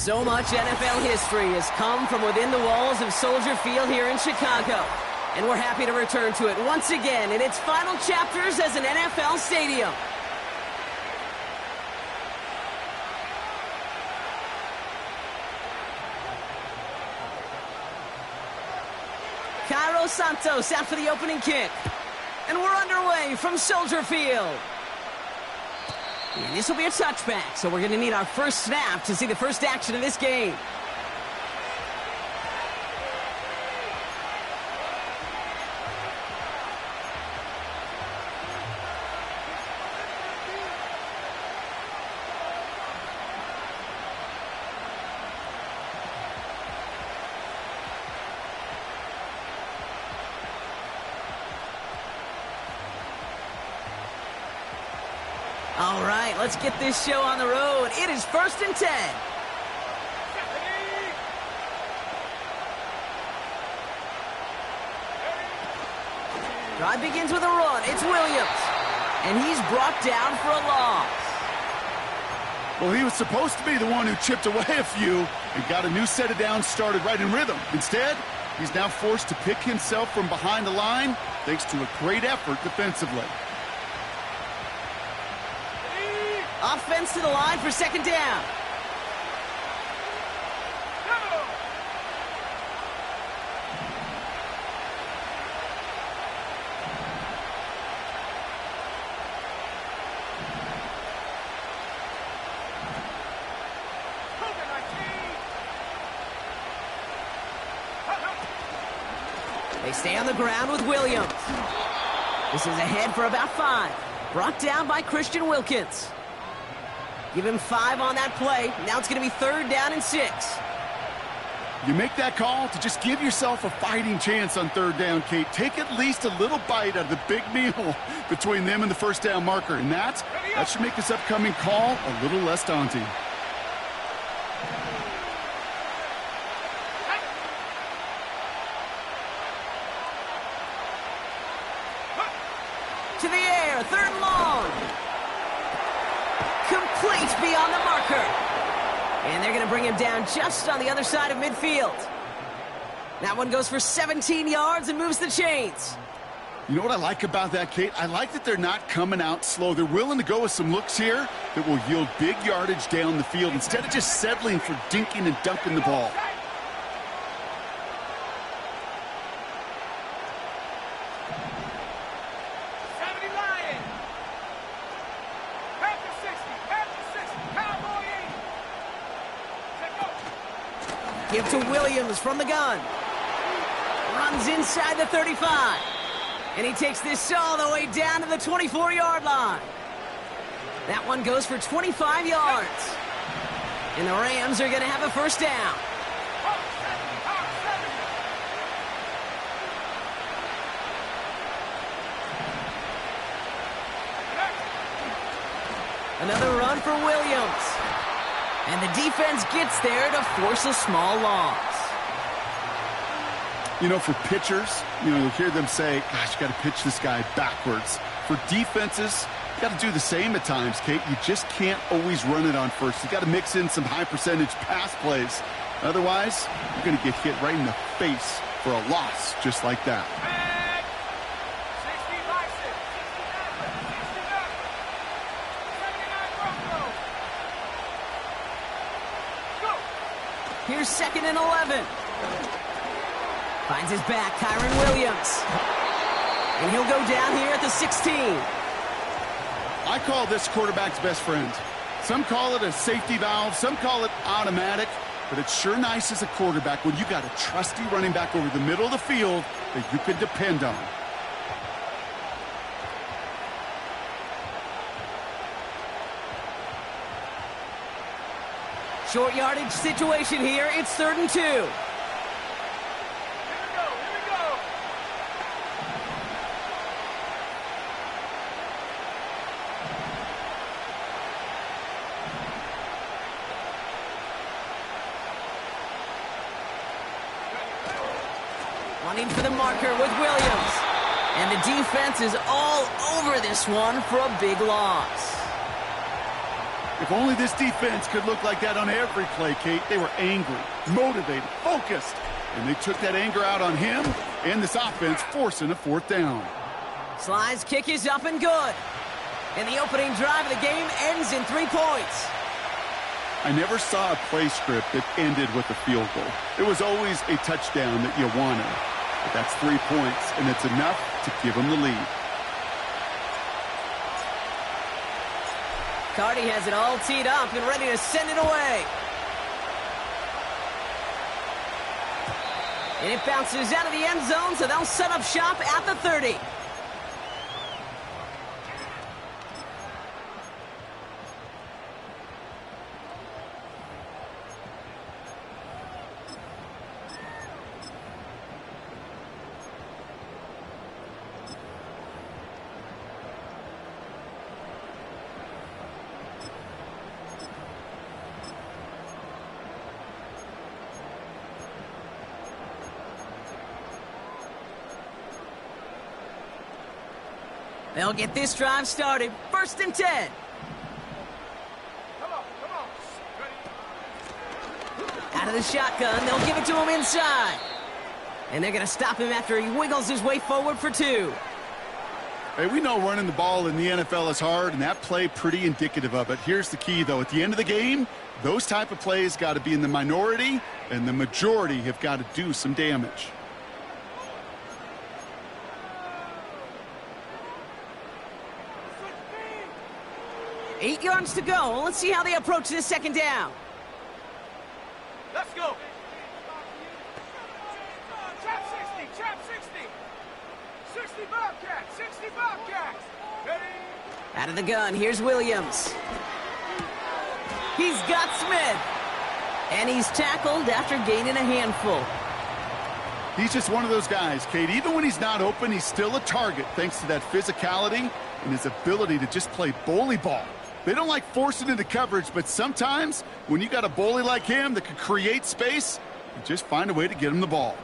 So much NFL history has come from within the walls of Soldier Field here in Chicago. And we're happy to return to it once again in its final chapters as an NFL stadium. Cairo Santos out for the opening kick. And we're underway from Soldier Field. And this will be a touchback, so we're going to need our first snap to see the first action of this game. All right, let's get this show on the road. It is 1st and 10. Drive begins with a run. It's Williams. And he's brought down for a loss. Well, he was supposed to be the one who chipped away a few and got a new set of downs started right in rhythm. Instead, he's now forced to pick himself from behind the line thanks to a great effort defensively. Offense to the line for 2nd down. They stay on the ground with Williams. This is ahead for about 5. Brought down by Christian Wilkins. Give him 5 on that play. Now it's going to be 3rd down and 6. You make that call to just give yourself a fighting chance on 3rd down, Kate. Take at least a little bite out of the big meal between them and the 1st down marker. And that should make this upcoming call a little less daunting. To the air, 3rd and long. Complete beyond the marker. And they're going to bring him down just on the other side of midfield. That one goes for 17 yards and moves the chains. You know what I like about that, Kate? I like that they're not coming out slow. They're willing to go with some looks here that will yield big yardage down the field instead of just settling for dinking and dunking the ball. Give to Williams from the gun. Runs inside the 35. And he takes this all the way down to the 24-yard line. That one goes for 25 yards. And the Rams are going to have a 1st down. Another run for Williams. And the defense gets there to force a small loss. You know, for pitchers, you hear them say, gosh, you got to pitch this guy backwards. For defenses, you got to do the same at times, Kate. You just can't always run it on first. You got to mix in some high-percentage pass plays. Otherwise, you're going to get hit right in the face for a loss just like that. Here's 2nd and 11. Finds his back, Kyron Williams. And he'll go down here at the 16. I call this quarterback's best friend. Some call it a safety valve, some call it automatic, but it's sure nice as a quarterback when you got a trusty running back over the middle of the field that you can depend on. Short yardage situation here. It's 3rd and 2. Here we go. Running for the marker with Williams. And the defense is all over this one for a big loss. If only this defense could look like that on every play, Kate. They were angry, motivated, focused, and they took that anger out on him and this offense, forcing a fourth down. Sly's kick is up and good. And the opening drive of the game ends in 3 points. I never saw a play script that ended with a field goal. It was always a touchdown that you wanted. But that's 3 points, and it's enough to give them the lead. Carty has it all teed up and ready to send it away. And it bounces out of the end zone, so they'll set up shop at the 30. They'll get this drive started. 1st and 10. Out of the shotgun, they'll give it to him inside. And they're going to stop him after he wiggles his way forward for 2. Hey, we know running the ball in the NFL is hard, and that play pretty indicative of it. Here's the key, though. At the end of the game, those type of plays got to be in the minority, and the majority have got to do some damage. 8 yards to go. Let's see how they approach this 2nd down. Let's go. Trap 60, trap 60. 60 Bobcats, 60 Bobcats. Ready? Out of the gun, here's Williams. He's got Smith. And he's tackled after gaining a handful. He's just one of those guys, Kate. Even when he's not open, he's still a target thanks to that physicality and his ability to just play bully ball. They don't like forcing into coverage, but sometimes when you got a bully like him that can create space, you just find a way to get him the ball.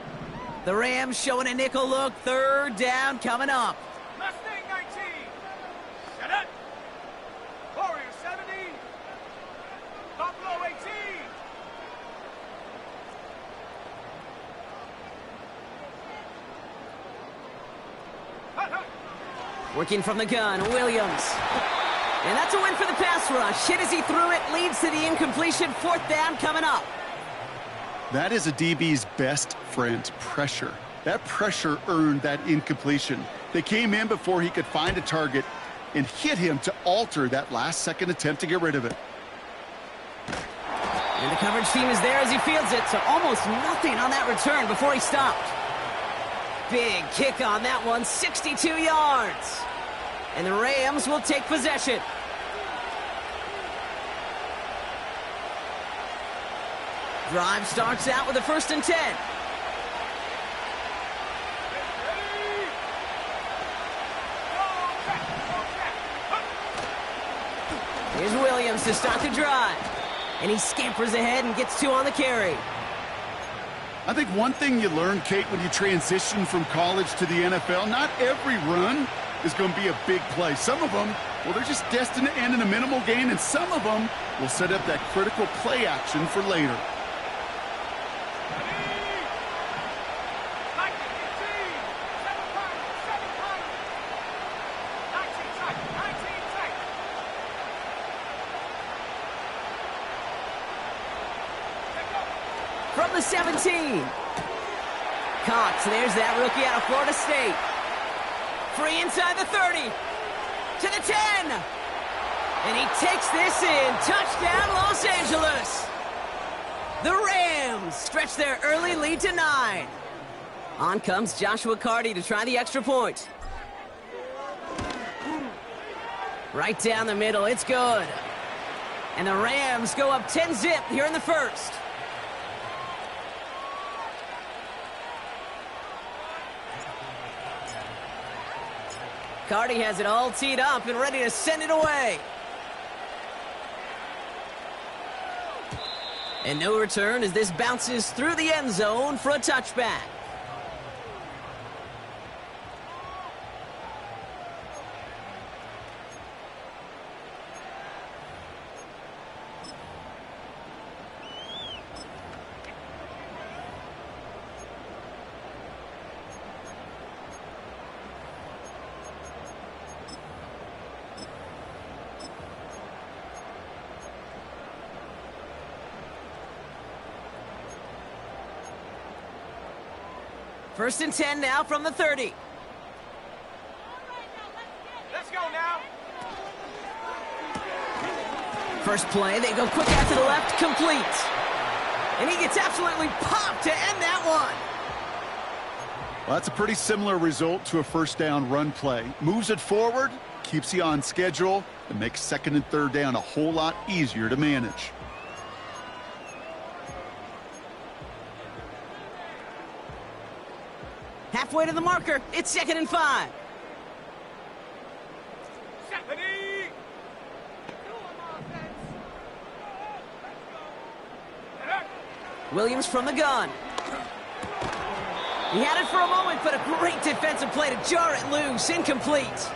The Rams showing a nickel look. 3rd down coming up. Mustang 19. Set up. Warrior 70. Buffalo 18. Hut, hut. Working from the gun, Williams. And that's a win for the pass rush. Hit as he threw it, leads to the incompletion. 4th down coming up. That is a DB's best friend, pressure. That pressure earned that incompletion. They came in before he could find a target and hit him to alter that last-second attempt to get rid of it. And the coverage team is there as he fields it, so almost nothing on that return before he stopped. Big kick on that one, 62 yards. And the Rams will take possession. Drive starts out with a 1st and 10. Here's Williams to start the drive. And he scampers ahead and gets 2 on the carry. I think one thing you learn, Kate, when you transition from college to the NFL, not every run is going to be a big play. Some of them, well, they're just destined to end in a minimal gain, and some of them will set up that critical play action for later. From the 17. Cox, there's that rookie out of Florida State. Free inside the 30. To the 10. And he takes this in. Touchdown, Los Angeles. The Rams stretch their early lead to 9. On comes Joshua Carty to try the extra point. Right down the middle. It's good. And the Rams go up 10-zip here in the 1st. Carty has it all teed up and ready to send it away. And no return as this bounces through the end zone for a touchback. First and 10 now from the 30. Let's go now. First play, they go quick out to the left, complete. And he gets absolutely popped to end that one. Well, that's a pretty similar result to a first down run play. Moves it forward, keeps you on schedule, and makes second and third down a whole lot easier to manage. Halfway to the marker, it's 2nd and 5. Williams from the gun. He had it for a moment, but a great defensive play to jar it loose. Incomplete.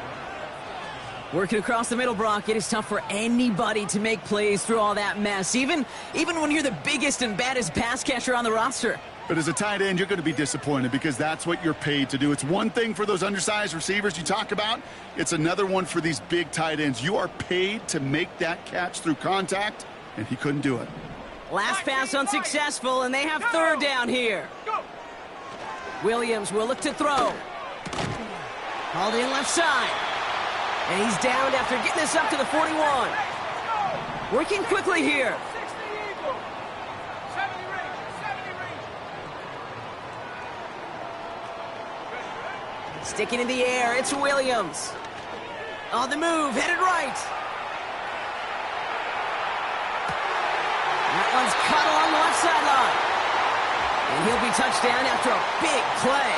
Working across the middle, Brock, it is tough for anybody to make plays through all that mess, even when you're the biggest and baddest pass catcher on the roster. But as a tight end, you're going to be disappointed because that's what you're paid to do. It's one thing for those undersized receivers you talk about. It's another one for these big tight ends. You are paid to make that catch through contact, and he couldn't do it. Last pass unsuccessful, and they have third down here. Williams will look to throw. Called in left side. And he's downed after getting this up to the 41. Working quickly here. Sticking in the air, it's Williams. On the move, headed right. That one's cut along the left sideline. And he'll be touchdown after a big play.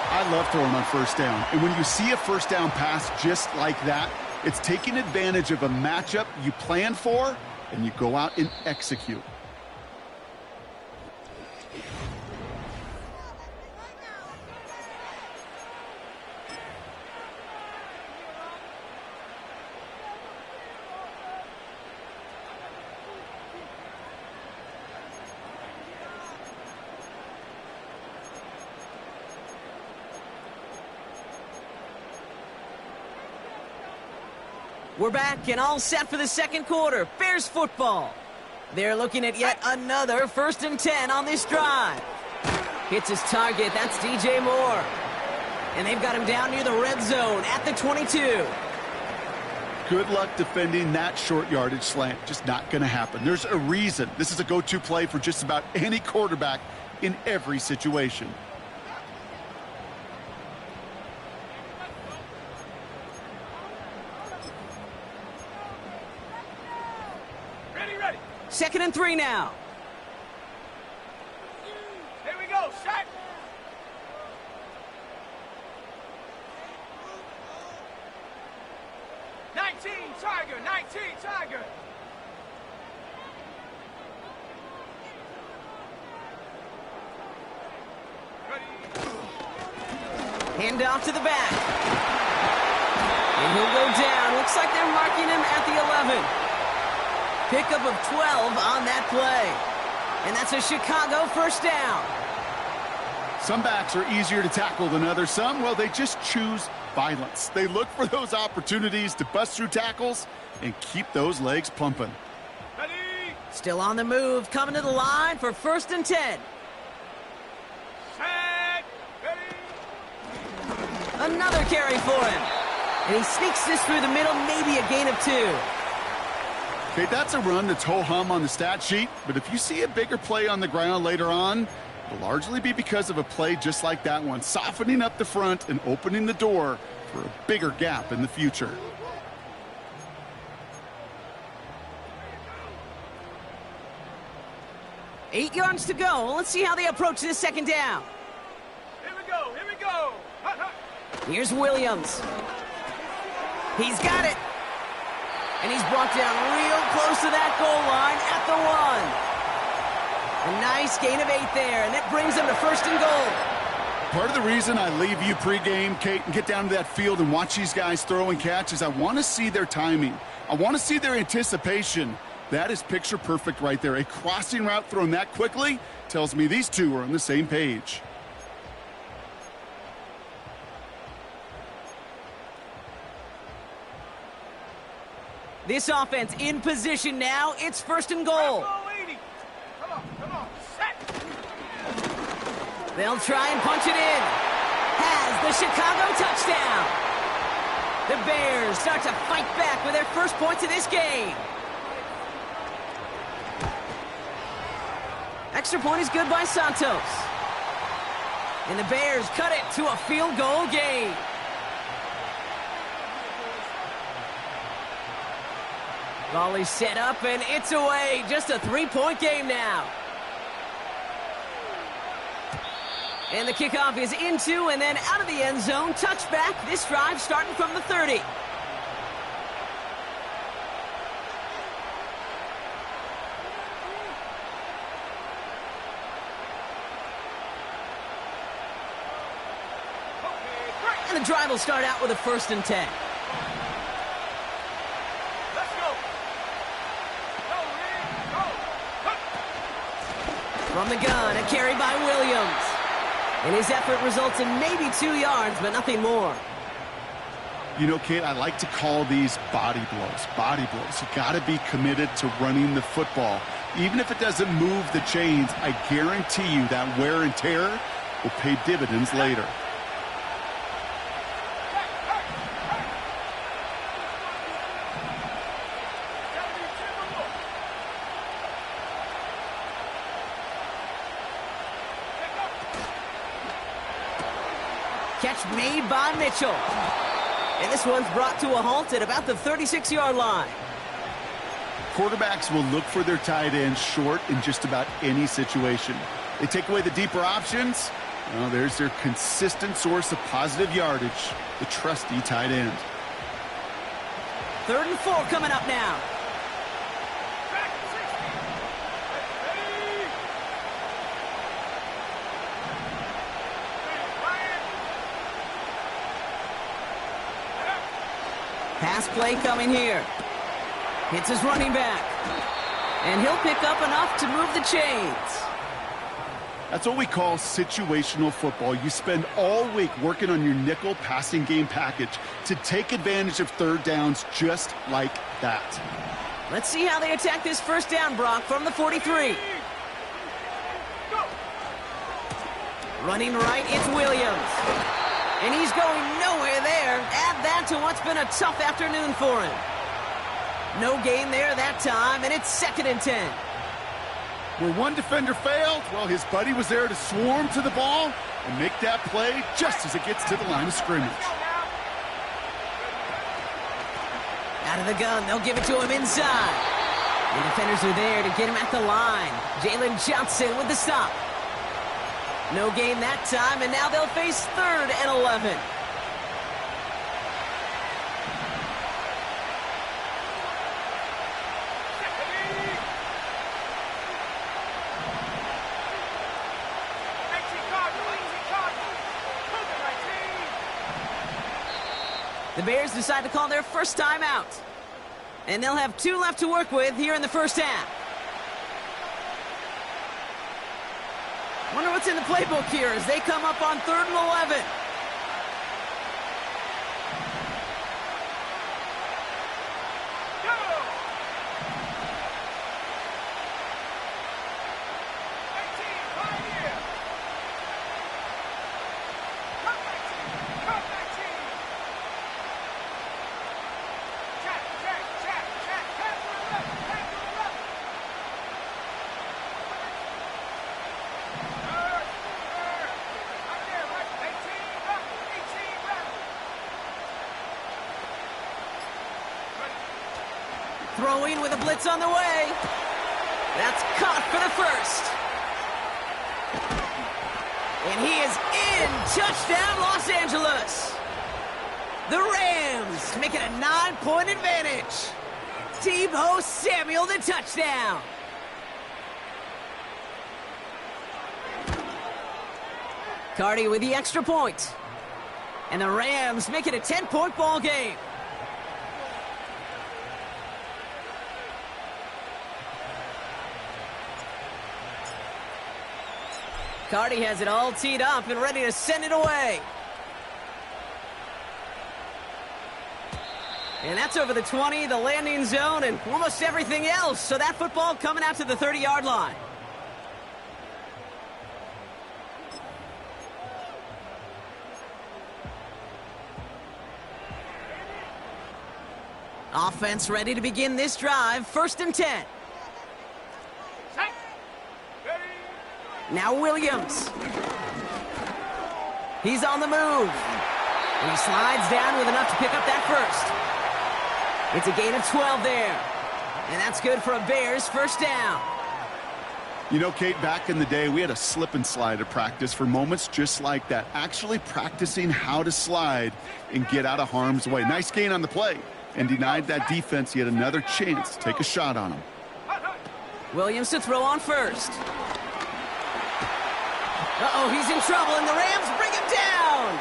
I love throwing on first down. And when you see a first down pass just like that, it's taking advantage of a matchup you plan for, and you go out and execute. We're back and all set for the second quarter. Bears football. They're looking at yet another 1st and 10 on this drive. Hits his target. That's DJ Moore. And they've got him down near the red zone at the 22. Good luck defending that short yardage slant. Just not going to happen. There's a reason. This is a go-to play for just about any quarterback in every situation. Ready. 2nd and 3 now. Here we go, set. Tiger, 19, Tiger. Hand off to the back. And he'll go down. Looks like they're marking him at the 11. Pickup of 12 on that play. And that's a Chicago first down. Some backs are easier to tackle than others. Some, well, they just choose violence. They look for those opportunities to bust through tackles and keep those legs pumping. Ready. Still on the move, coming to the line for 1st and 10. Set. Ready. Another carry for him. And he sneaks this through the middle, maybe a gain of 2. Okay, that's a run that's ho-hum on the stat sheet, but if you see a bigger play on the ground later on, it'll largely be because of a play just like that one, softening up the front and opening the door for a bigger gap in the future. Eight yards to go. Let's see how they approach this second down. Here we go. Hut, hut. Here's Williams. He's got it. And he's brought down real close to that goal line at the 1. A nice gain of 8 there, and that brings them to 1st and goal. Part of the reason I leave you pregame, Kate, and get down to that field and watch these guys throw and catch is I want to see their timing. I want to see their anticipation. That is picture perfect right there. A crossing route thrown that quickly tells me these two are on the same page. This offense in position now. It's 1st and goal. Come on. Set. They'll try and punch it in. Has the Chicago touchdown. The Bears start to fight back with their first points of this game. Extra point is good by Santos. And the Bears cut it to a field goal game. Ball is set up and it's away. Just a 3-point game now. And the kickoff is into and then out of the end zone. Touchback. This drive starting from the 30. And the drive will start out with a 1st and 10. Let's go. From the gun, a carry by Williams. And his effort results in maybe 2 yards, but nothing more. You know, Kate, I like to call these body blows. Body blows. You got to be committed to running the football. Even if it doesn't move the chains, I guarantee you that wear and tear will pay dividends later. Catch made by Mitchell. And this one's brought to a halt at about the 36-yard line. Quarterbacks will look for their tight end short in just about any situation. They take away the deeper options. Well, there's their consistent source of positive yardage, the trusty tight end. 3rd and 4 coming up now. Pass play coming here. Hits his running back. And he'll pick up enough to move the chains. That's what we call situational football. You spend all week working on your nickel passing game package to take advantage of 3rd downs just like that. Let's see how they attack this 1st down, Brock, from the 43. Running right, it's Williams. And he's going nowhere there. Add that to what's been a tough afternoon for him. No gain there that time, and it's 2nd and 10. Where one defender failed, well, his buddy was there to swarm to the ball and make that play just as it gets to the line of scrimmage. Out of the gun, they'll give it to him inside. The defenders are there to get him at the line. Jalen Johnson with the stop. No gain that time, and now they'll face 3rd and 11. The Bears decide to call their first time out. And they'll have 2 left to work with here in the 1st half. Wonder what's in the playbook here as they come up on 3rd and 11. Throwing with a blitz on the way. That's caught for the 1st. And he is in. Touchdown, Los Angeles. The Rams make it a 9-point advantage. Deebo Samuel the touchdown. Cardi with the extra point. And the Rams make it a 10-point ball game. Cardi has it all teed up and ready to send it away. And that's over the 20, the landing zone, and almost everything else. So that football coming out to the 30-yard line. Offense ready to begin this drive. 1st and 10. Set. Ready. Now Williams. He's on the move. And he slides down with enough to pick up that first. It's a gain of 12 there. And that's good for a Bears 1st down. You know, Kate, back in the day, we had a slip and slide at practice for moments just like that. Actually practicing how to slide and get out of harm's way. Nice gain on the play. And denied that defense yet another chance to take a shot on him. Williams to throw on 1st. Uh-oh, he's in trouble, and the Rams bring him down.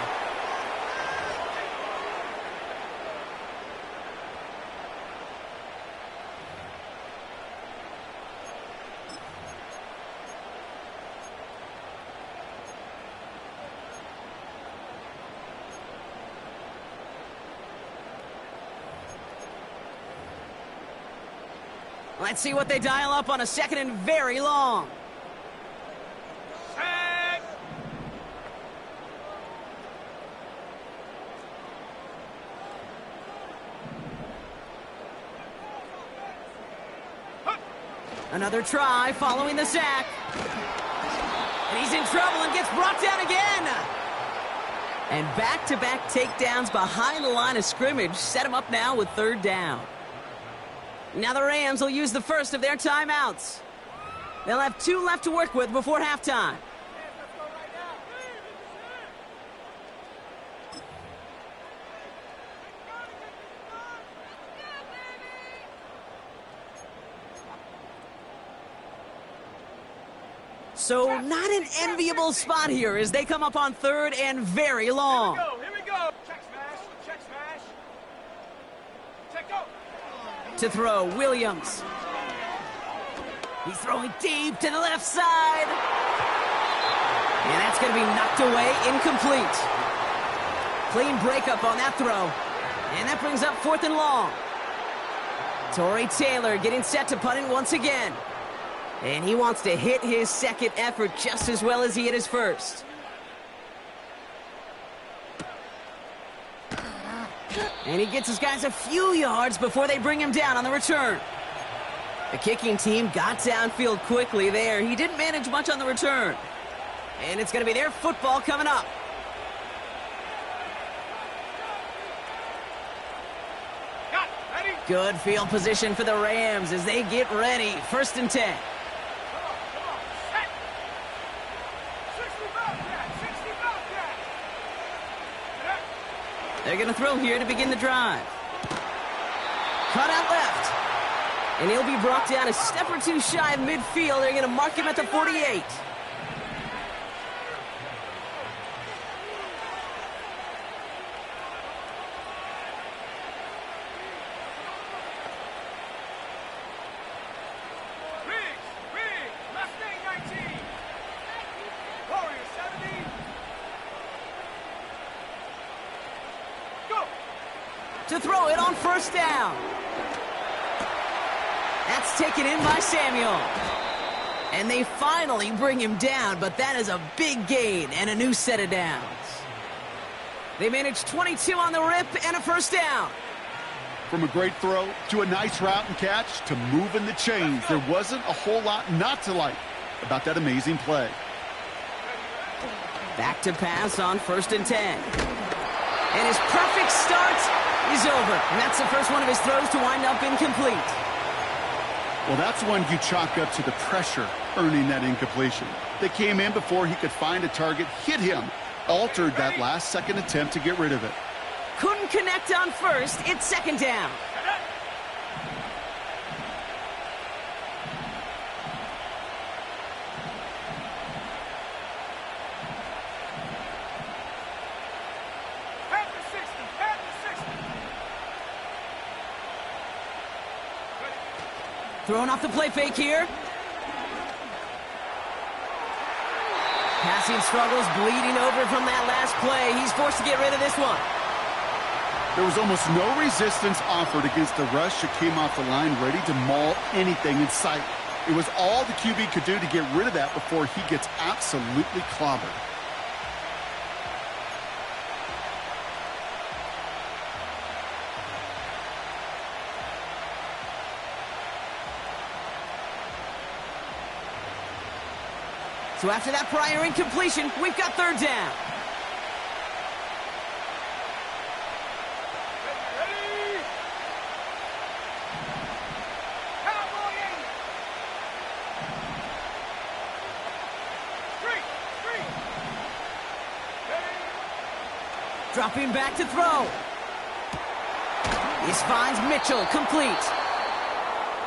Let's see what they dial up on a 2nd and very long. Set. Another try following the sack. And he's in trouble and gets brought down again. And back-to-back takedowns behind the line of scrimmage set him up now with 3rd down. Now the Rams will use the first of their timeouts. They'll have 2 left to work with before halftime. So not an enviable spot here as they come up on 3rd and very long. Here we go. Check smash. Check smash. Check go. To throw, Williams. He's throwing deep to the left side. And that's going to be knocked away, incomplete. Clean breakup on that throw. And that brings up 4th and long. Torrey Taylor getting set to punt it once again. And he wants to hit his 2nd effort just as well as he hit his 1st. And he gets his guys a few yards before they bring him down on the return. The kicking team got downfield quickly there. He didn't manage much on the return. And it's going to be their football coming up. Got ready. Good field position for the Rams as they get ready. 1st and 10. Come on. Set. 60 Bobcat. 60 Bobcat. They're going to throw here to begin the drive. Cut out left. And he'll be brought down a step or 2 shy of midfield. They're going to mark him at the 48. To throw it on 1st down. That's taken in by Samuel. And they finally bring him down, but that is a big gain and a new set of downs. They managed 22 on the rip and a 1st down. From a great throw to a nice route and catch to moving the chains, there wasn't a whole lot not to like about that amazing play. Back to pass on 1st and 10. And his perfect start is over. And that's the first one of his throws to wind up incomplete. Well, that's one you chalk up to the pressure earning that incompletion. They came in before he could find a target, hit him, altered that last second attempt to get rid of it. Couldn't connect on 1st. It's 2nd down. Throwing off the play fake here. Passing struggles, bleeding over from that last play. He's forced to get rid of this one. There was almost no resistance offered against the rush that came off the line ready to maul anything in sight. It was all the QB could do to get rid of that before he gets absolutely clobbered. So after that prior incompletion, we've got third down. Ready? Cowboy aim. Street. Ready? Dropping back to throw. This finds Mitchell complete.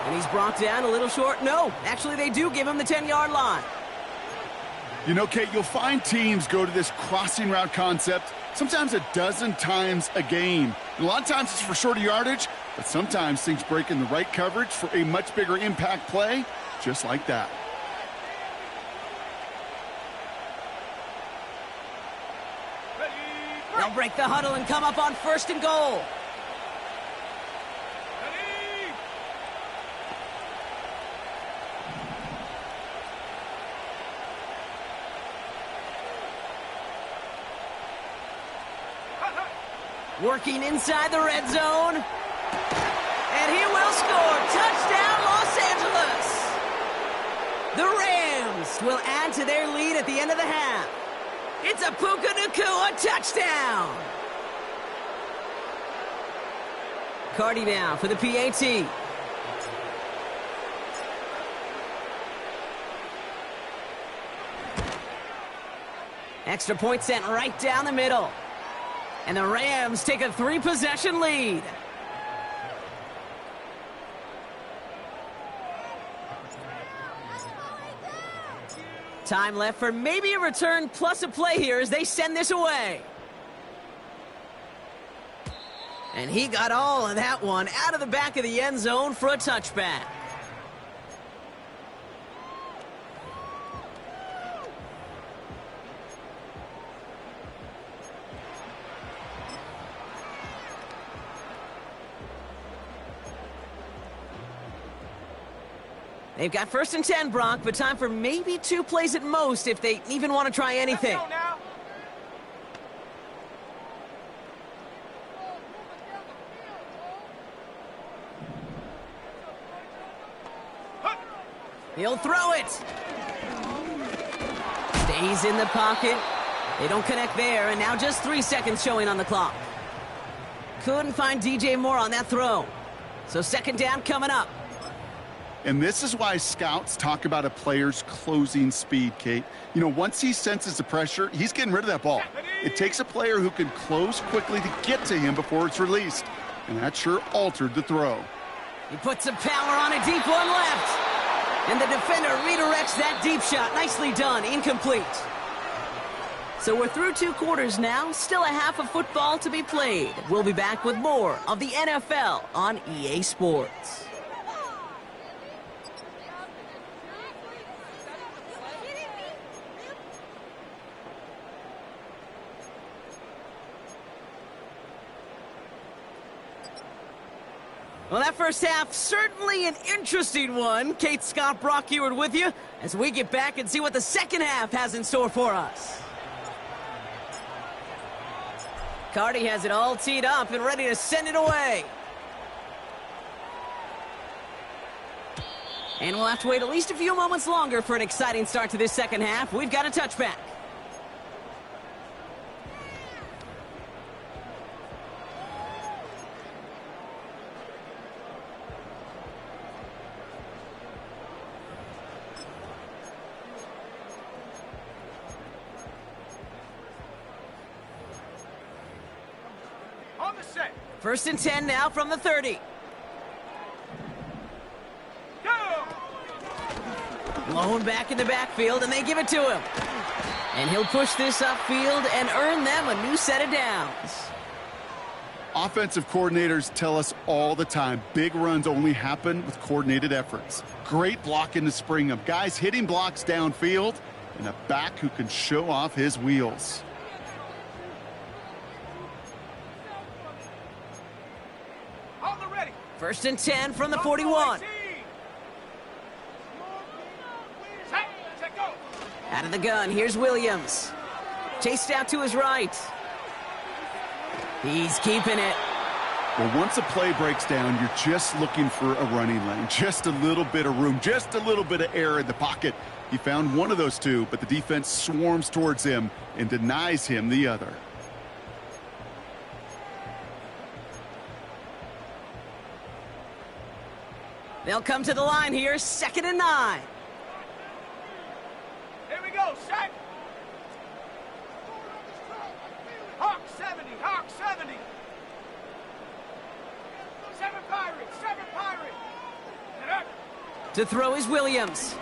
And he's brought down a little short. No, actually they do give him the 10-yard line. You know, Kate, you'll find teams go to this crossing route concept sometimes a dozen times a game. And a lot of times it's for shorter yardage, but sometimes things break in the right coverage for a much bigger impact play, just like that. They'll break the huddle and come up on 1st and goal. Working inside the red zone. And he will score. Touchdown, Los Angeles. The Rams will add to their lead at the end of the half. It's a Puka Nacua touchdown. Cardi now for the PAT. Extra point sent right down the middle. And the Rams take a 3-possession lead. Time left for maybe a return plus a play here as they send this away. And he got all of that one out of the back of the end zone for a touchback. They've got 1st and 10, Brock, but time for maybe 2 plays at most if they even want to try anything. He'll throw it. Stays in the pocket. They don't connect there, and now just 3 seconds showing on the clock. Couldn't find DJ Moore on that throw. So 2nd down coming up. And this is why scouts talk about a player's closing speed, Kate. You know, once he senses the pressure, he's getting rid of that ball. It takes a player who can close quickly to get to him before it's released. And that sure altered the throw. He puts some power on a deep one left. And the defender redirects that deep shot. Nicely done. Incomplete. So we're through 2 quarters now. Still a half of football to be played. We'll be back with more of the NFL on EA Sports. Well, that first half, certainly an interesting one. Kate, Scott, Brock Ewart with you as we get back and see what the second half has in store for us. Cardi has it all teed up and ready to send it away. And we'll have to wait at least a few moments longer for an exciting start to this second half. We've got a touchback. On the set. 1st and 10 now from the 30. Go! Blown back in the backfield, and they give it to him. And he'll push this upfield and earn them a new set of downs. Offensive coordinators tell us all the time, big runs only happen with coordinated efforts. Great blocking to spring them. Guys hitting blocks downfield, and a back who can show off his wheels. On the ready. 1st and 10 from the 41. Set, go. Out of the gun, here's Williams. Chased out to his right. He's keeping it. Well, once a play breaks down, you're just looking for a running lane, just a little bit of room, just a little bit of air in the pocket. He found one of those two, but the defense swarms towards him and denies him the other. They'll come to the line here, 2nd and 9. Here we go, set. Hawk 70, Hawk 70. 7 Pirates, 7 Pirates. To throw is Williams.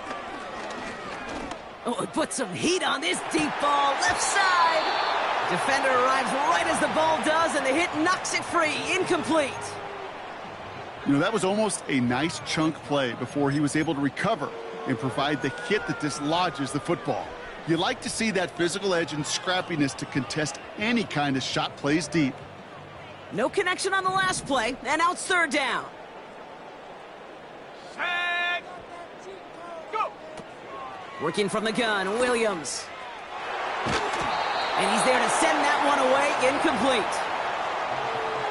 Oh, it puts some heat on this deep ball, left side. Defender arrives right as the ball does, and the hit knocks it free, incomplete. You know, that was almost a nice chunk play before he was able to recover and provide the hit that dislodges the football. You like to see that physical edge and scrappiness to contest any kind of shot plays deep. No connection on the last play, and now it's 3rd down. Set. Go. Working from the gun, Williams. And he's there to send that one away, incomplete.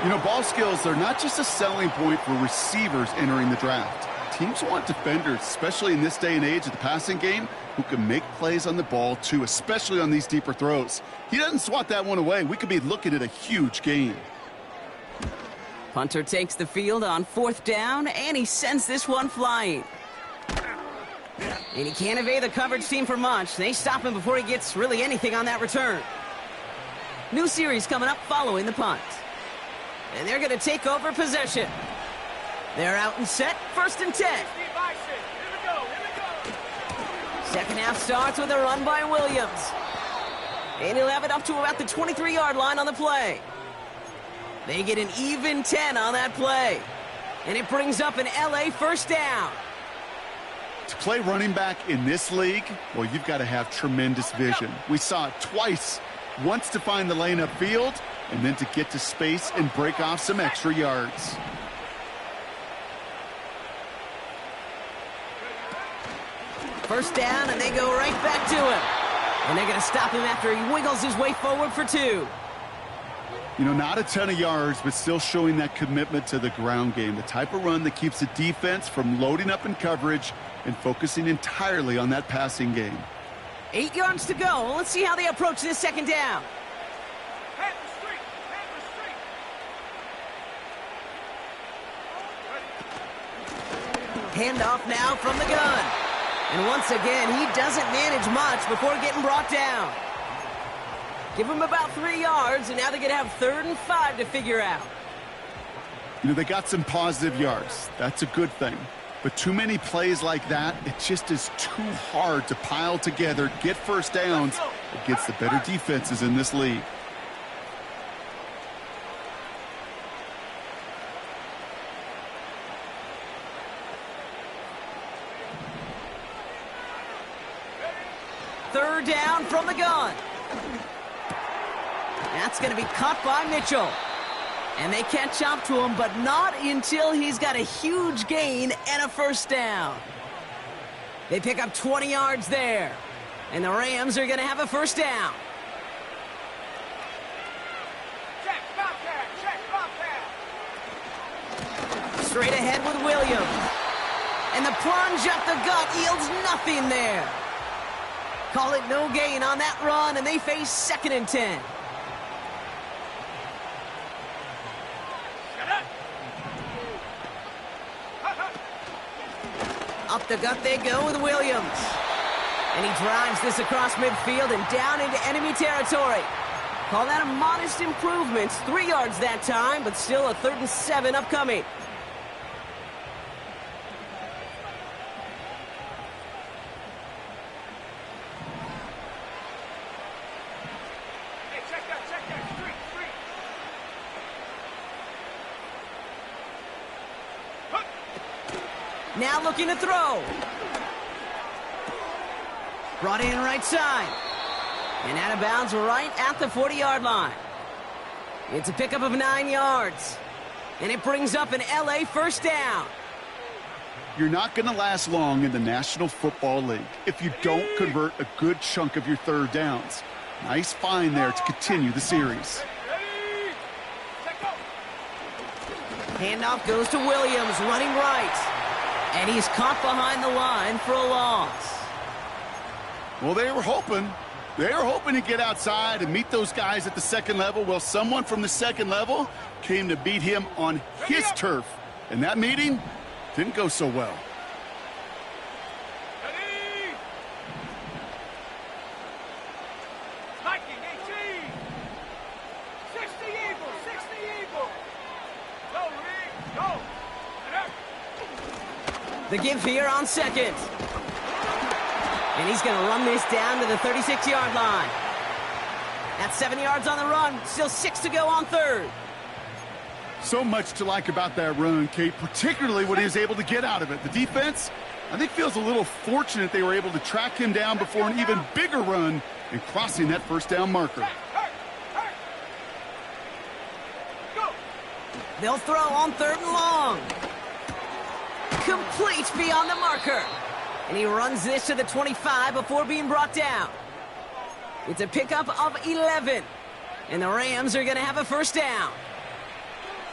You know, ball skills are not just a selling point for receivers entering the draft. Teams want defenders, especially in this day and age of the passing game, who can make plays on the ball too, especially on these deeper throws. He doesn't swat that one away. We could be looking at a huge gain. Punter takes the field on 4th down, and he sends this one flying. And he can't evade the coverage team for much. They stop him before he gets really anything on that return. New series coming up following the punt. And they're going to take over possession. They're out and set, 1st and 10. Here we go, here we go. 2nd half starts with a run by Williams. And he'll have it up to about the 23-yard line on the play. They get an even 10 on that play. And it brings up an LA 1st down. To play running back in this league, well, you've got to have tremendous vision. We saw it twice. Once to find the lane upfield, and then to get to space and break off some extra yards. First down, and they go right back to him. And they're going to stop him after he wiggles his way forward for 2. You know, not a ton of yards, but still showing that commitment to the ground game. The type of run that keeps the defense from loading up in coverage and focusing entirely on that passing game. 8 yards to go. Let's see how they approach this 2nd down. Hand the street, hand the street. Handoff now from the gun. And once again, he doesn't manage much before getting brought down. Give him about 3 yards, and now they're going to have 3rd and 5 to figure out. You know, they got some positive yards. That's a good thing. But too many plays like that, it just is too hard to pile together, get first downs against the better defenses in this league. Third down from the gun. That's going to be caught by Mitchell. And they catch up to him, but not until he's got a huge gain and a first down. They pick up 20 yards there. And the Rams are going to have a first down. Check, Bobcat, check, Bobcat. Straight ahead with Williams. And the plunge up the gut yields nothing there. Call it no gain on that run, and they face 2nd and 10. Up the gut they go with Williams. And he drives this across midfield and down into enemy territory. Call that a modest improvement. 3 yards that time, but still a 3rd and 7 upcoming. Hey, check that, street. Now looking to throw. Brought in right side. And out of bounds right at the 40-yard line. It's a pickup of 9 yards. And it brings up an LA first down. You're not going to last long in the National Football League if you don't convert a good chunk of your third downs. Nice find there to continue the series. Ready? Check go. Handoff goes to Williams, running right. And he's caught behind the line for a loss. Well, they were hoping to get outside and meet those guys at the second level. Well, someone from the second level came to beat him on his turf. And that meeting didn't go so well. The give here on second. And he's going to run this down to the 36-yard line. That's 7 yards on the run. Still 6 to go on third. So much to like about that run, Kate, particularly what he was able to get out of it. The defense, I think, feels a little fortunate they were able to track him down before an even bigger run and crossing that first down marker. They'll throw on third and long. Complete beyond the marker. And he runs this to the 25 before being brought down. It's a pickup of 11. And the Rams are going to have a first down.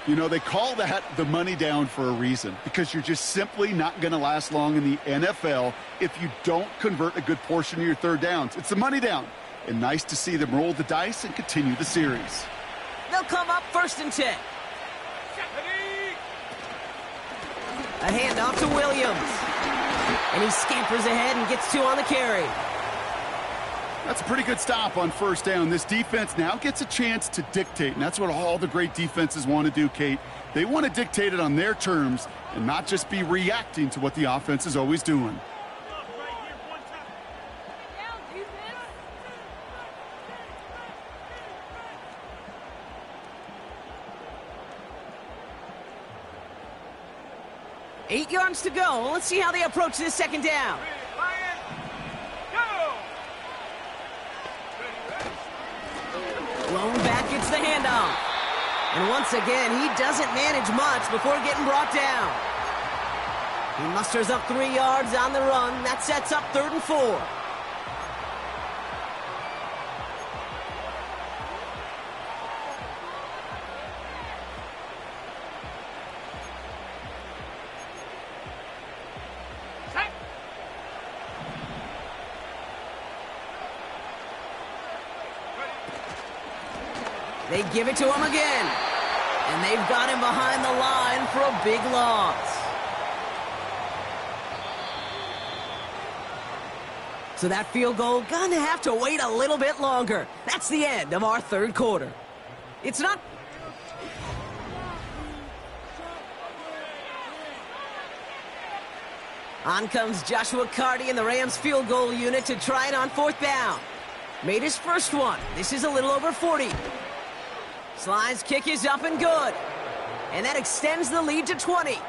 You know, they call that the money down for a reason, because you're just simply not going to last long in the NFL if you don't convert a good portion of your third downs. It's the money down. And nice to see them roll the dice and continue the series. They'll come up first and 10. A handoff to Williams. And he scampers ahead and gets 2 on the carry. That's a pretty good stop on first down. This defense now gets a chance to dictate, and that's what all the great defenses want to do, Kate. They want to dictate it on their terms and not just be reacting to what the offense is always doing. Eight yards to go. Let's see how they approach this second down. Blown back gets the handoff. And once again, he doesn't manage much before getting brought down. He musters up 3 yards on the run. That sets up 3rd and 4. They give it to him again. And they've got him behind the line for a big loss. So that field goal gonna have to wait a little bit longer. That's the end of our third quarter. It's not... On comes Joshua Carty and the Rams field goal unit to try it on 4th down. Made his first one. This is a little over 40. Sly's kick is up and good. And that extends the lead to 20.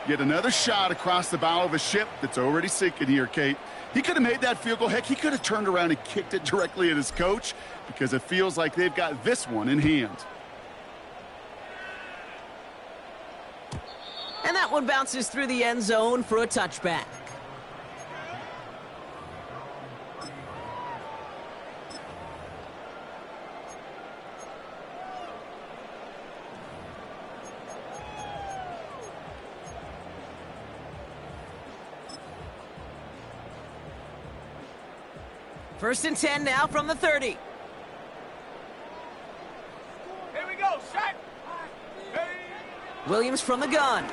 Yet another shot across the bow of a ship that's already sinking here, Kate. He could have made that field goal. Heck, he could have turned around and kicked it directly at his coach, because it feels like they've got this one in hand. And that one bounces through the end zone for a touchback. First and 10 now from the 30. Here we go, set. Hey. Williams from the gun.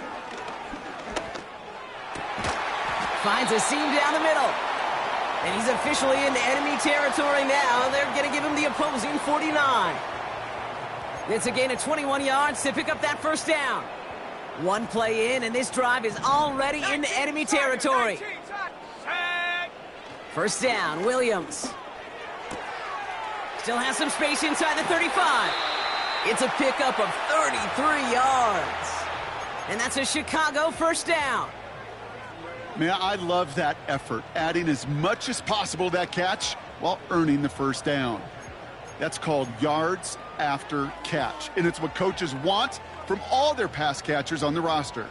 Finds a seam down the middle. And he's officially in enemy territory now. They're going to give him the opposing 49. It's a gain of 21 yards to pick up that first down. One play in, and this drive is already in enemy territory. First down, Williams. Still has some space inside the 35. It's a pickup of 33 yards. And that's a Chicago first down. Man, I love that effort, adding as much as possible to that catch while earning the first down. That's called yards after catch, and it's what coaches want from all their pass catchers on the roster.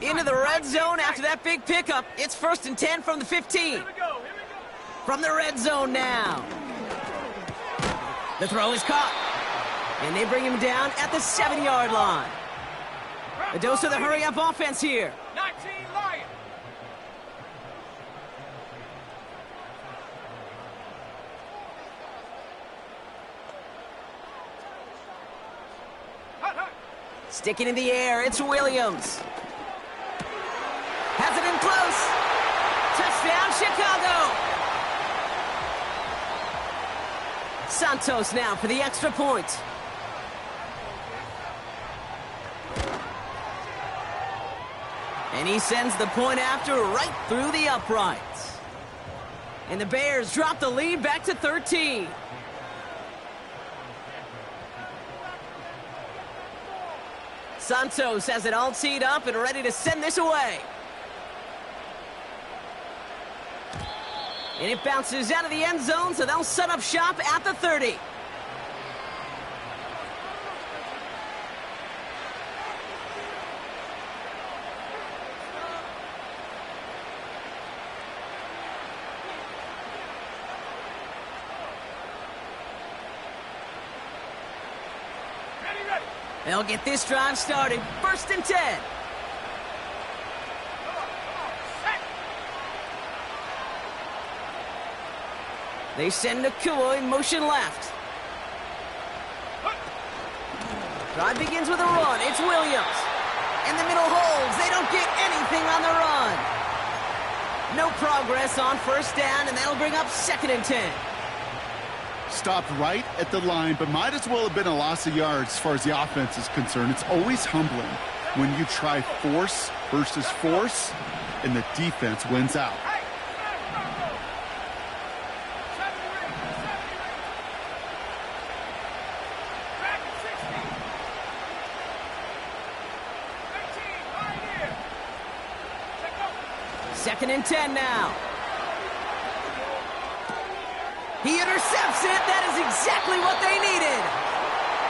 Into the red zone after that big pickup. It's first and 10 from the 15. From the red zone now. The throw is caught. And they bring him down at the 7-yard line. A dose of the hurry-up offense here. 19 Lion. Hut, hut. Sticking in the air, it's Williams. Has it in close. Touchdown, Chicago. Santos now for the extra point. And he sends the point after right through the uprights. And the Bears drop the lead back to 13. Santos has it all teed up and ready to send this away. And it bounces out of the end zone, so they'll set up shop at the 30. Ready, ready. They'll get this drive started. 1st and 10. Come on, set. They send Nakua in motion left. Drive begins with a run. It's Williams. And the middle holds. They don't get anything on the run. No progress on 1st down, and that'll bring up 2nd and 10. Stopped right at the line, but might as well have been a loss of yards as far as the offense is concerned. It's always humbling when you try force versus force, and the defense wins out. Hey, Bravo. 70 ring, 70 ring. Back at 60. 18, Pioneer. Check up. 2nd and 10 now. He intercepts it. That is exactly what they needed.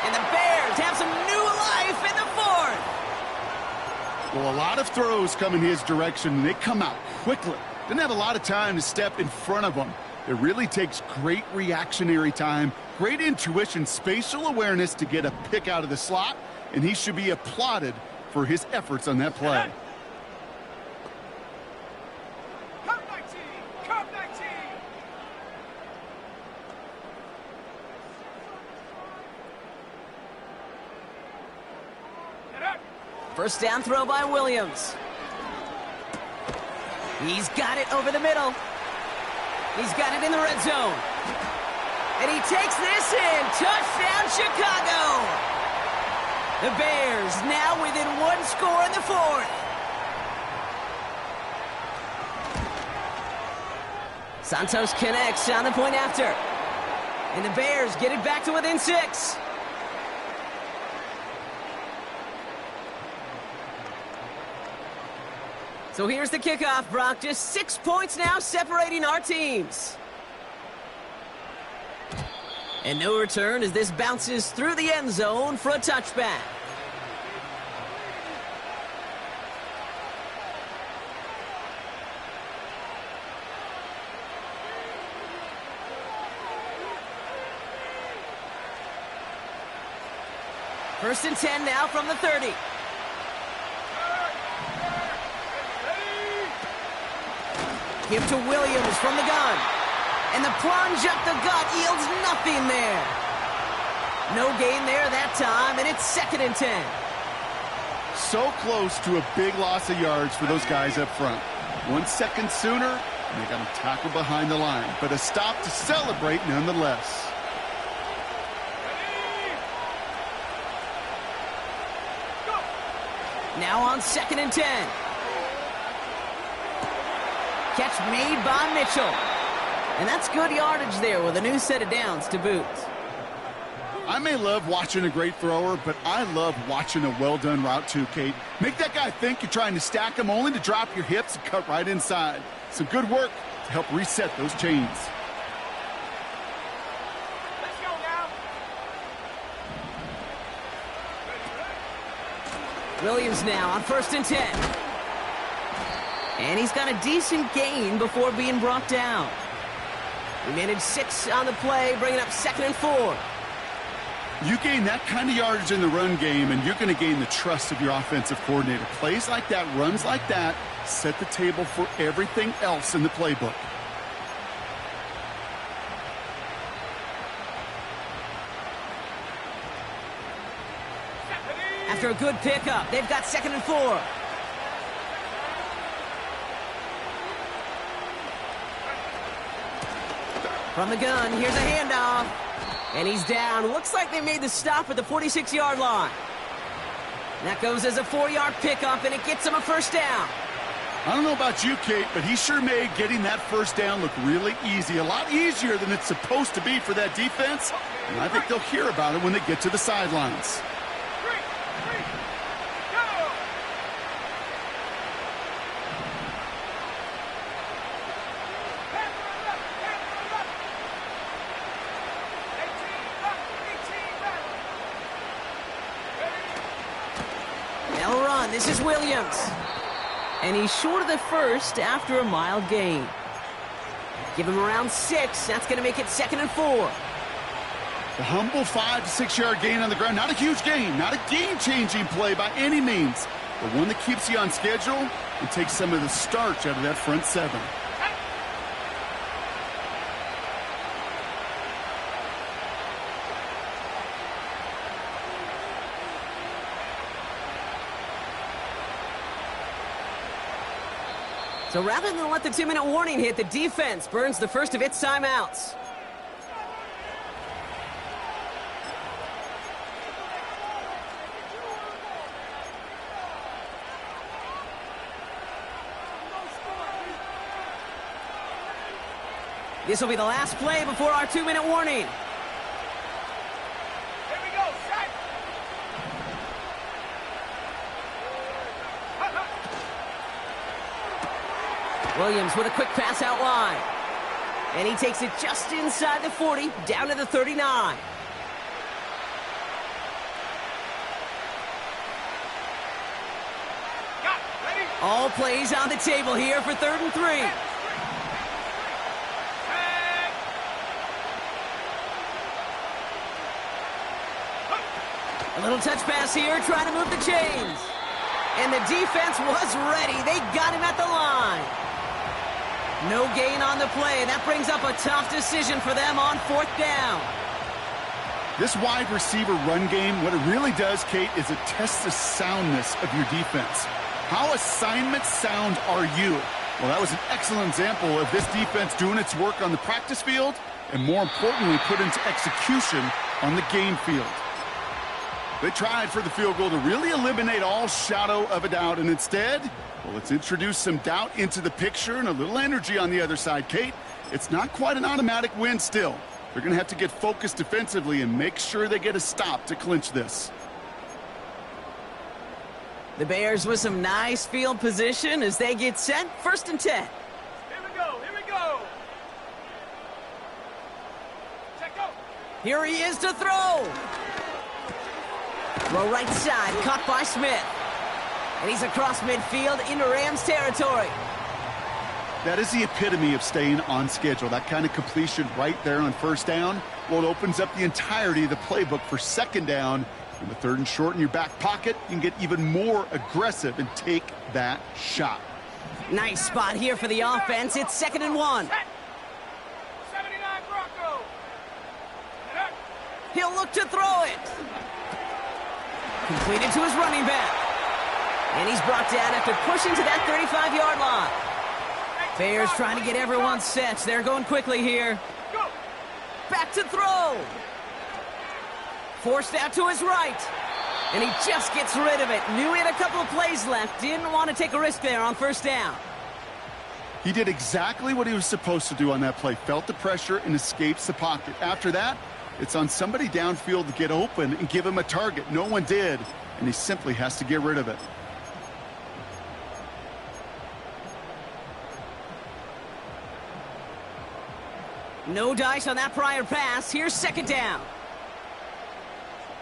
And the Bears have some new life in the 4th. Well, a lot of throws come in his direction, and they come out quickly. Didn't have a lot of time to step in front of them. It really takes great reactionary time, great intuition, spatial awareness to get a pick out of the slot, and he should be applauded for his efforts on that play. Come 19, come 19. Get up. 1st down throw by Williams. He's got it over the middle. He's got it in the red zone. And he takes this in. Touchdown, Chicago. The Bears now within 1 score in the 4th. Santos connects on the point after. And the Bears get it back to within 6. So here's the kickoff, Brock. Just 6 points now separating our teams. And no return as this bounces through the end zone for a touchback. First and 10 now from the 30. Give to Williams from the gun. And the plunge up the gut yields nothing there. No gain there that time, and it's 2nd and 10. So close to a big loss of yards for those guys up front. 1 second sooner, and they got to tackle behind the line. But a stop to celebrate nonetheless. Now on 2nd and 10. Catch made by Mitchell. And that's good yardage there with a new set of downs to boot. I may love watching a great thrower, but I love watching a well-done route too, Kate. Make that guy think you're trying to stack him only to drop your hips and cut right inside. Some good work to help reset those chains. Let's go now. Williams now on 1st and 10. And he's got a decent gain before being brought down. He managed 6 on the play, bringing up 2nd and 4. You gain that kind of yardage in the run game, and you're going to gain the trust of your offensive coordinator. Plays like that, runs like that, set the table for everything else in the playbook. After a good pickup, they've got 2nd and 4. From the gun, here's a handoff. And he's down. Looks like they made the stop at the 46-yard line. That goes as a 4-yard pickup, and it gets him a first down. I don't know about you, Kate, but he sure made getting that first down look really easy. A lot easier than it's supposed to be for that defense. And I think they'll hear about it when they get to the sidelines. They'll run. This is Williams. And he's short of the first after a mile gain. Give him around 6. That's going to make it 2nd and 4. The humble 5 to 6 yard gain on the ground. Not a huge gain. Not a game-changing play by any means. But one that keeps you on schedule and takes some of the starch out of that front 7. So rather than let the 2-minute warning hit, the defense burns the first of its timeouts. This will be the last play before our 2-minute warning. Here we go, set. Williams with a quick pass out wide. And he takes it just inside the 40, down to the 39. All plays on the table here for 3rd and 3. A little touch pass here, trying to move the chains. And the defense was ready. They got him at the line. No gain on the play. That brings up a tough decision for them on 4th down. This wide receiver run game, what it really does, Kate, is it tests the soundness of your defense. How assignment sound are you? Well, that was an excellent example of this defense doing its work on the practice field and, more importantly, put into execution on the game field. They tried for the field goal to really eliminate all shadow of a doubt, and instead, well, let's introduce some doubt into the picture and a little energy on the other side. Kate, it's not quite an automatic win still. They're going to have to get focused defensively and make sure they get a stop to clinch this. The Bears with some nice field position as they get set. 1st and 10. Here we go, here we go. Check out. Here he is to throw. Throw right side, caught by Smith. And he's across midfield into Rams territory. That is the epitome of staying on schedule. That kind of completion right there on 1st down. Well, it opens up the entirety of the playbook for 2nd down. And with 3rd and short in your back pocket, you can get even more aggressive and take that shot. Nice spot here for the offense. It's 2nd and 1. 79 Bronco. He'll look to throw it. Completed to his running back. And he's brought down after pushing to that 35-yard line. Bears trying to get everyone set. They're going quickly here. Back to throw. Forced out to his right. And he just gets rid of it. Knew he had a couple of plays left. Didn't want to take a risk there on 1st down. He did exactly what he was supposed to do on that play. Felt the pressure and escapes the pocket. After that, it's on somebody downfield to get open and give him a target. No one did, and he simply has to get rid of it. No dice on that prior pass. Here's 2nd down.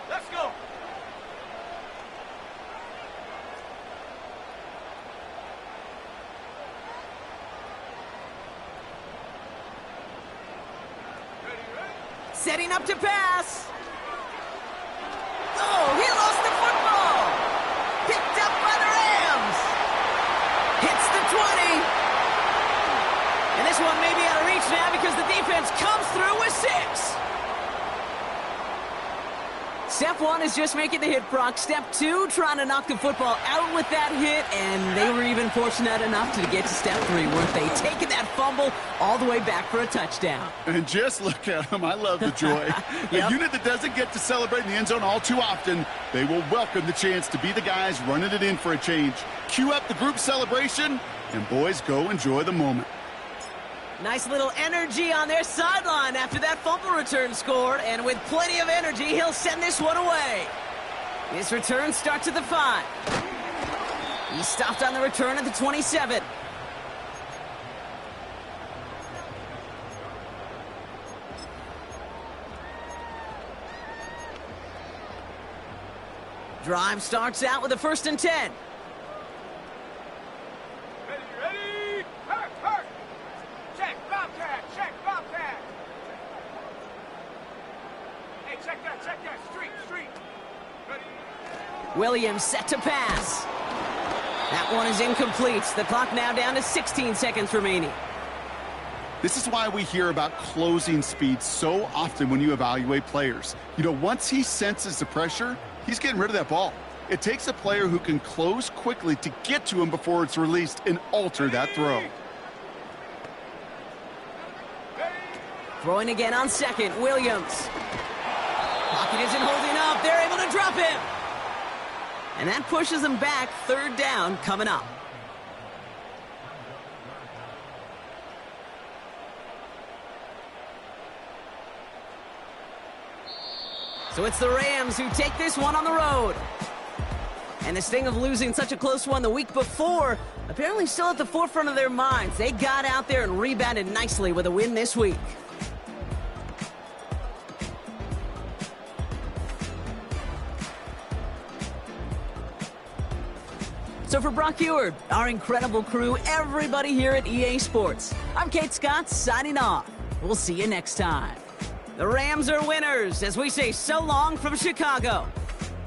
Let's go. Setting up to pass. snap because the defense comes through with 6. Step 1 is just making the hit, Brock. Step 2, trying to knock the football out with that hit, and they were even fortunate enough to get to step 3, weren't they? Taking that fumble all the way back for a touchdown. And just look at them. I love the joy. Yep. A unit that doesn't get to celebrate in the end zone all too often, they will welcome the chance to be the guys running it in for a change. Cue up the group celebration, and boys, go enjoy the moment. Nice little energy on their sideline after that fumble return scored, and with plenty of energy, he'll send this one away. This return starts at the 5. He stopped on the return at the 27. Drive starts out with a 1st and 10. Ready? Hurt! Check, Bobcat! Check, Bobcat! Hey, check that! Street! Ready? Williams set to pass. That one is incomplete. The clock now down to 16 seconds remaining. This is why we hear about closing speed so often when you evaluate players. You know, once he senses the pressure, he's getting rid of that ball. It takes a player who can close quickly to get to him before it's released and alter that throw. Throwing again on 2nd, Williams. Pocket isn't holding up. They're able to drop him. And that pushes them back. 3rd down coming up. So it's the Rams who take this one on the road. And the sting of losing such a close one the week before, apparently still at the forefront of their minds. They got out there and rebounded nicely with a win this week. So for Brock Eward, our incredible crew, everybody here at EA Sports, I'm Kate Scott signing off. We'll see you next time. The Rams are winners as we say so long from Chicago.